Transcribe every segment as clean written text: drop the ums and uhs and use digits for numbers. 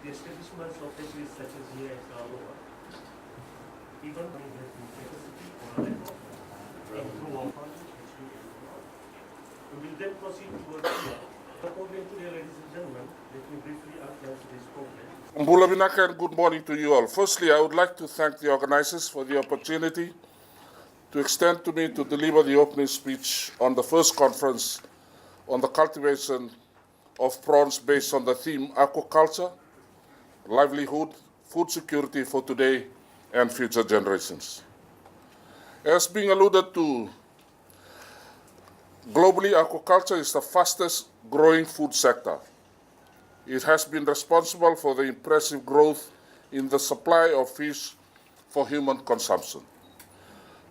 the establishments of fisheries such as here at Galoa, even when it has been capacity or lack of, through our funding, we will then proceed towards here. According to the ladies and gentlemen, let me briefly outline this program. Mbula Vinaka, and good morning to you all. Firstly, I would like to thank the organizers for the opportunity to extend to me to deliver the opening speech on the first conference on the cultivation of prawns based on the theme aquaculture, livelihood, food security for today and future generations. As being alluded to, globally, aquaculture is the fastest growing food sector. It has been responsible for the impressive growth in the supply of fish for human consumption.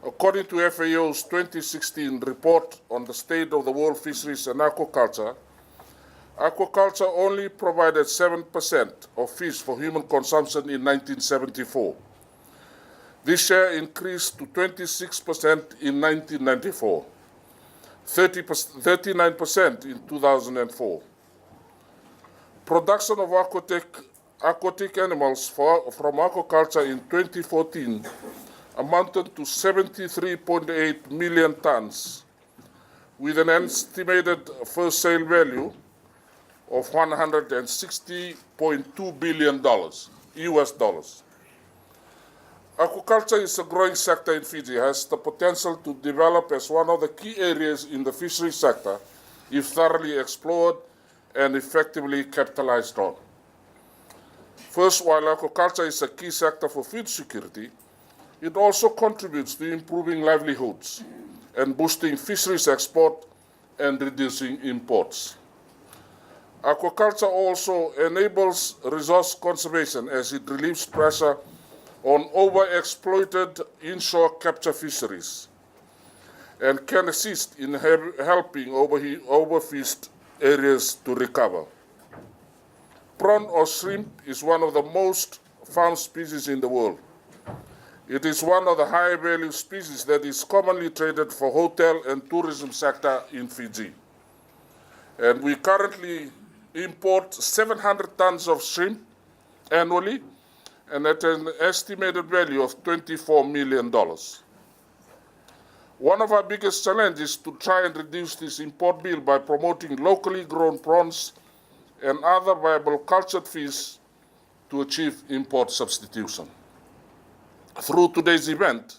According to FAO's 2016 report on the state of the world fisheries and aquaculture, aquaculture only provided 7% of fish for human consumption in 1974. This share increased to 26% in 1994, 39% in 2004. Production of aquatic animals from aquaculture in 2014 amounted to 73.8 million tons, with an estimated first sale value of $160.2 billion, US dollars. Aquaculture is a growing sector in Fiji, has the potential to develop as one of the key areas in the fisheries sector if thoroughly explored and effectively capitalized on. First, while aquaculture is a key sector for food security, it also contributes to improving livelihoods and boosting fisheries export and reducing imports. Aquaculture also enables resource conservation as it relieves pressure on overexploited inshore capture fisheries and can assist in helping overfished areas to recover. Prawn or shrimp is one of the most farmed species in the world. It is one of the high value species that is commonly traded for hotel and tourism sector in Fiji. And we currently import 700 tons of shrimp annually and at an estimated value of $24 million. One of our biggest challenges is to try and reduce this import bill by promoting locally grown prawns and other viable cultured fish to achieve import substitution. Through today's event,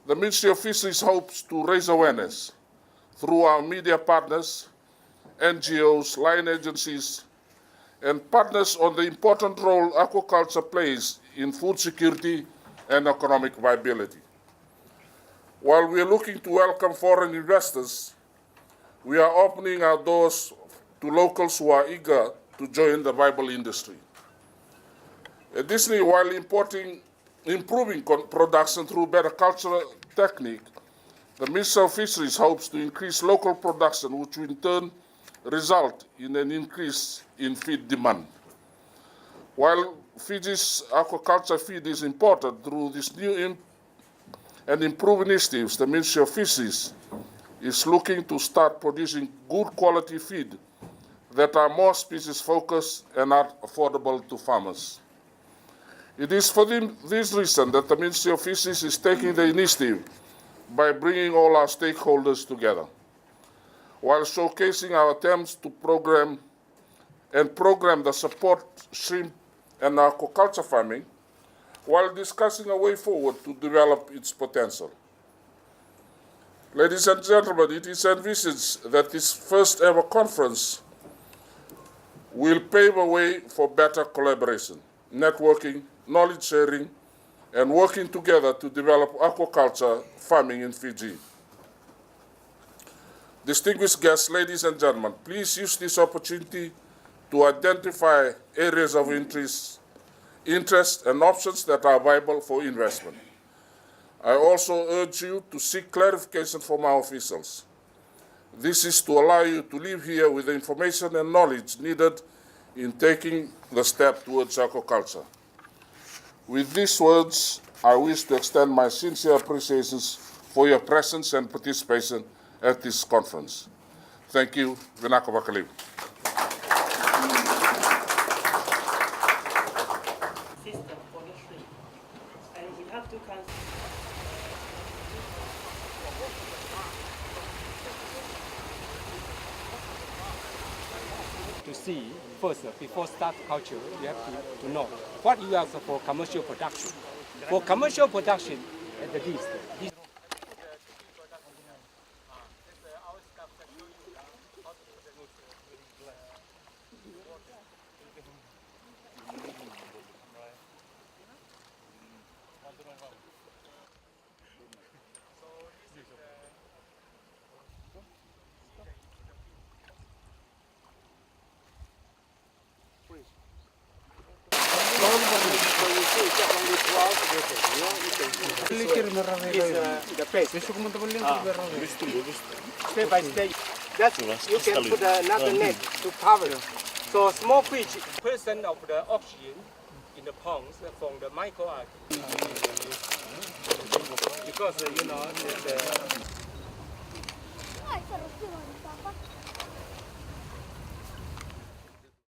the Ministry of Fisheries hopes to raise awareness through our media partners, NGOs, line agencies, and partners on the important role aquaculture plays in food security and economic viability. While we are looking to welcome foreign investors, we are opening our doors to locals who are eager to join the viable industry. Additionally, while improving production through better cultural technique, the Ministry of Fisheries hopes to increase local production, which will in turn result in an increase in feed demand. While Fiji's aquaculture feed is imported through these new and improved initiatives, the Ministry of Fisheries is looking to start producing good quality feed that are more species focused and are affordable to farmers. It is for this reason that the Ministry of Fisheries is taking the initiative by bringing all our stakeholders together, while showcasing our attempts to program the support shrimp and aquaculture farming, while discussing a way forward to develop its potential. Ladies and gentlemen, it is envisaged that this first ever conference will pave a way for better collaboration, networking, knowledge sharing, and working together to develop aquaculture farming in Fiji. Distinguished guests, ladies and gentlemen, please use this opportunity to identify areas of interest and options that are viable for investment. I also urge you to seek clarification from our officials. This is to allow you to leave here with the information and knowledge needed in taking the step towards aquaculture. With these words, I wish to extend my sincere appreciations for your presence and participation at this conference. Thank you. Vinaka Vakaliu. to see first, before start culture, you have to know what you ask for commercial production. For commercial production, at the least, this is the base. Step by step. That's, you can put another net to cover. So small fish, percent of the oxygen in the ponds from the microalgae. Because you know the